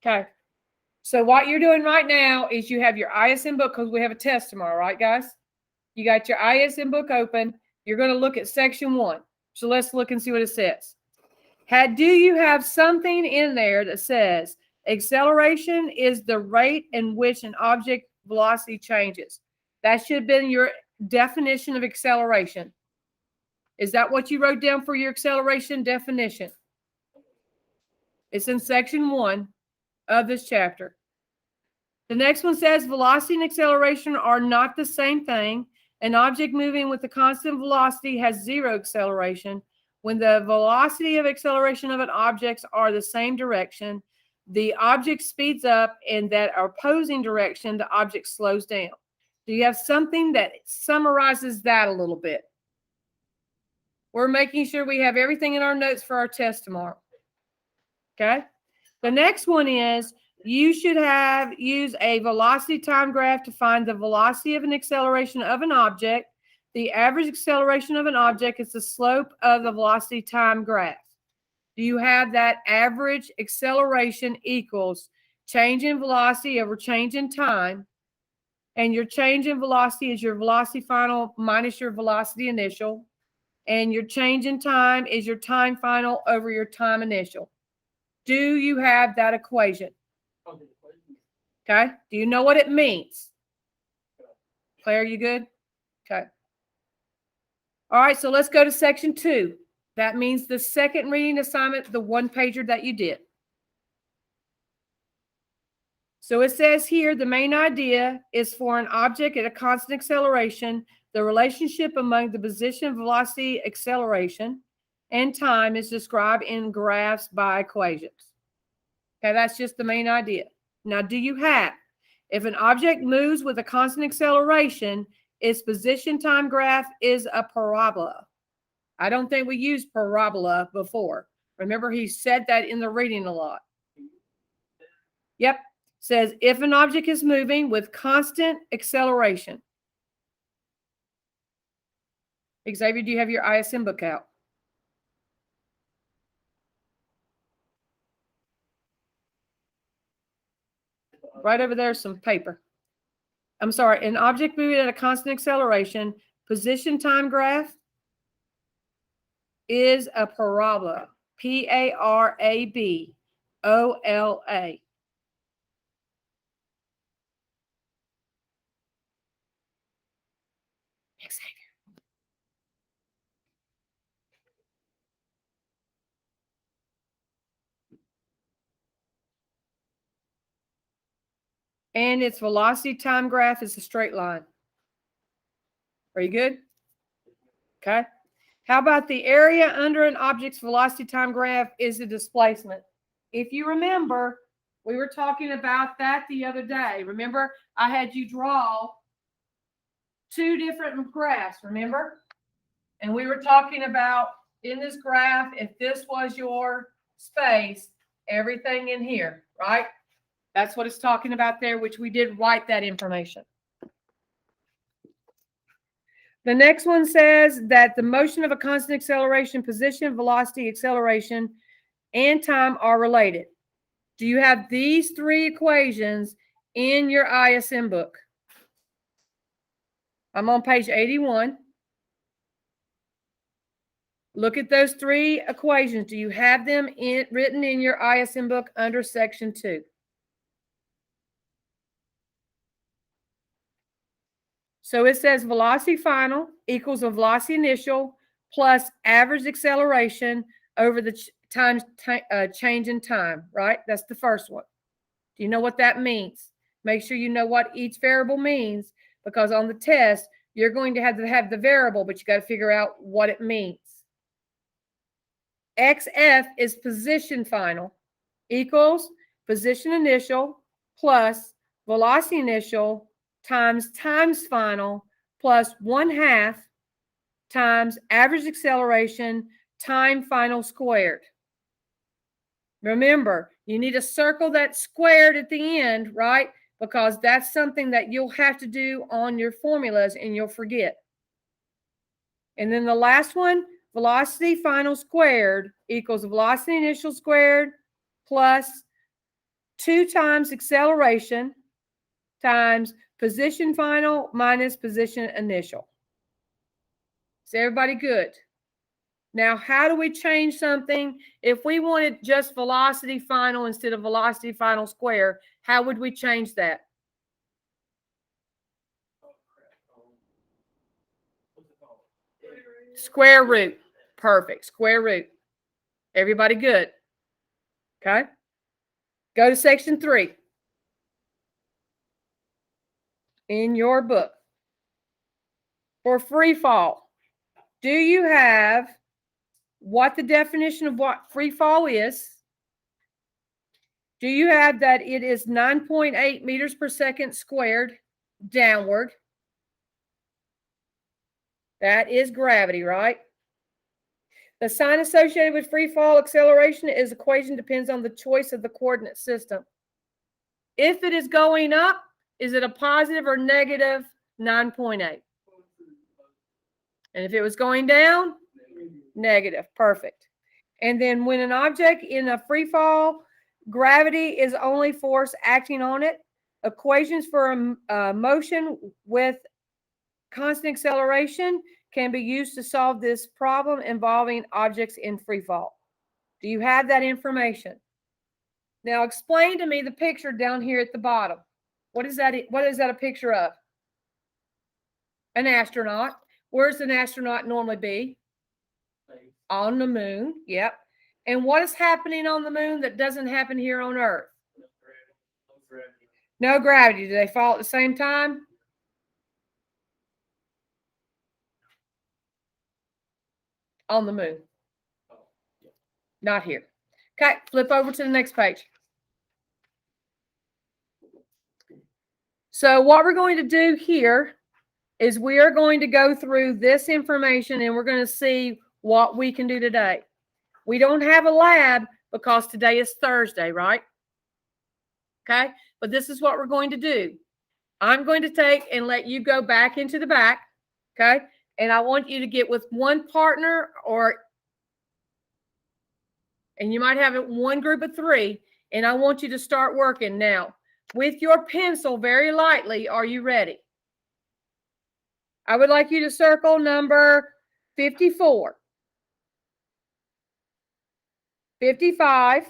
Okay. So what you're doing right now is you have your ISM book because we have a test tomorrow, right, guys? You got your ISM book open. You're going to look at section 1. So let's look and see what it says. Do you have something in there that says acceleration is the rate in which an object velocity changes? That should have been your definition of acceleration. Is that what you wrote down for your acceleration definition? It's in section 1 of this chapter. The next one says velocity and acceleration are not the same thing. An object moving with a constant velocity has zero acceleration. When the velocity of acceleration of an object are the same direction, the object speeds up, and that opposing direction, the object slows down. Do you have something that summarizes that a little bit? We're making sure we have everything in our notes for our test tomorrow. Okay. The next one is you should use a velocity time graph to find the velocity of an acceleration of an object. The average acceleration of an object is the slope of the velocity time graph. Do you have that average acceleration equals change in velocity over change in time? And your change in velocity is your velocity final minus your velocity initial. And your change in time is your time final over your time initial. Do you have that equation? Okay. Do you know what it means? Claire, you good? Okay. All right. So let's go to section 2. That means the second reading assignment, the one pager that you did. So it says here, the main idea is for an object at a constant acceleration, the relationship among the position, velocity, acceleration, and time is described in graphs by equations. Okay, that's just the main idea. Now, do you have, if an object moves with a constant acceleration, its position time graph is a parabola. I don't think we used parabola before. Remember, he said that in the reading a lot. Yep. Says if an object is moving with constant acceleration. Xavier, do you have your ISM book out? Right over there is some paper. I'm sorry, an object moving at a constant acceleration, position time graph is a parabola. Parabola. And its velocity time graph is a straight line. Are you good? Okay. How about the area under an object's velocity time graph is the displacement? If you remember, we were talking about that the other day. Remember, I had you draw 2 different graphs, remember? And we were talking about in this graph, if this was your space, everything in here, right? That's what it's talking about there, which we did write that information. The next one says that the motion of a constant acceleration, position, velocity, acceleration, and time are related. Do you have these 3 equations in your ISM book? I'm on page 81. Look at those 3 equations. Do you have them written in your ISM book under section 2? So it says velocity final equals a velocity initial plus average acceleration over the change in time, right? That's the first one. Do you know what that means? Make sure you know what each variable means, because on the test, you're going to have the variable, but you got to figure out what it means. XF is position final equals position initial plus velocity initial times times final plus 1/2 times average acceleration time final squared. Remember, you need to circle that squared at the end, right? Because that's something that you'll have to do on your formulas and you'll forget. And then the last one, velocity final squared equals velocity initial squared plus 2 times acceleration times position final minus position initial. Is everybody good? Now, how do we change something? If we wanted just velocity final instead of velocity final square, how would we change that? Square root. Perfect. Square root. Everybody good? Okay. Go to section 3 in your book. For free fall, do you have what the definition of what free fall is? Do you have that it is 9.8 meters per second squared downward? That is gravity, right? The sign associated with free fall acceleration is equation depends on the choice of the coordinate system. If it is going up, is it a positive or negative 9.8? And if it was going down, negative. Perfect. And then when an object in a free fall, gravity is only force acting on it. Equations for a motion with constant acceleration can be used to solve this problem involving objects in free fall. Do you have that information? Now explain to me the picture down here at the bottom. What is that? What is that a picture of? An astronaut. Where's an astronaut normally be? On the moon. Yep. And what is happening on the moon that doesn't happen here on Earth? No gravity. Do they fall at the same time? On the moon. Not here. Okay, flip over to the next page. So what we're going to do here is we are going to go through this information and we're going to see what we can do today. We don't have a lab because today is Thursday, right? Okay, but this is what we're going to do. I'm going to take and let you go back into the back, okay? And I want you to get with one partner and you might have one group of 3, and I want you to start working now. With your pencil very lightly, are you ready? I would like you to circle number 54, 55,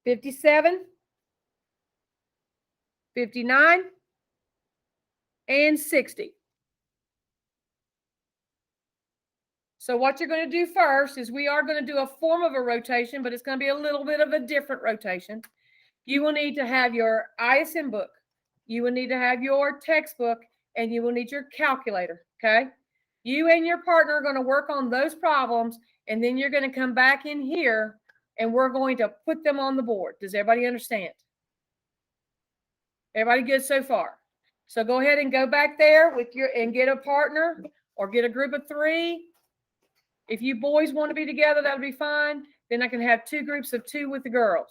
57, 59, and 60. So what you're going to do first is we are going to do a form of a rotation, but it's going to be a little bit of a different rotation. You will need to have your ISM book. You will need to have your textbook, and you will need your calculator, okay? You and your partner are going to work on those problems, and then you're going to come back in here, and we're going to put them on the board. Does everybody understand? Everybody good so far? So go ahead and go back there and get a partner or get a group of 3. If you boys want to be together, that would be fine. Then I can have 2 groups of 2 with the girls.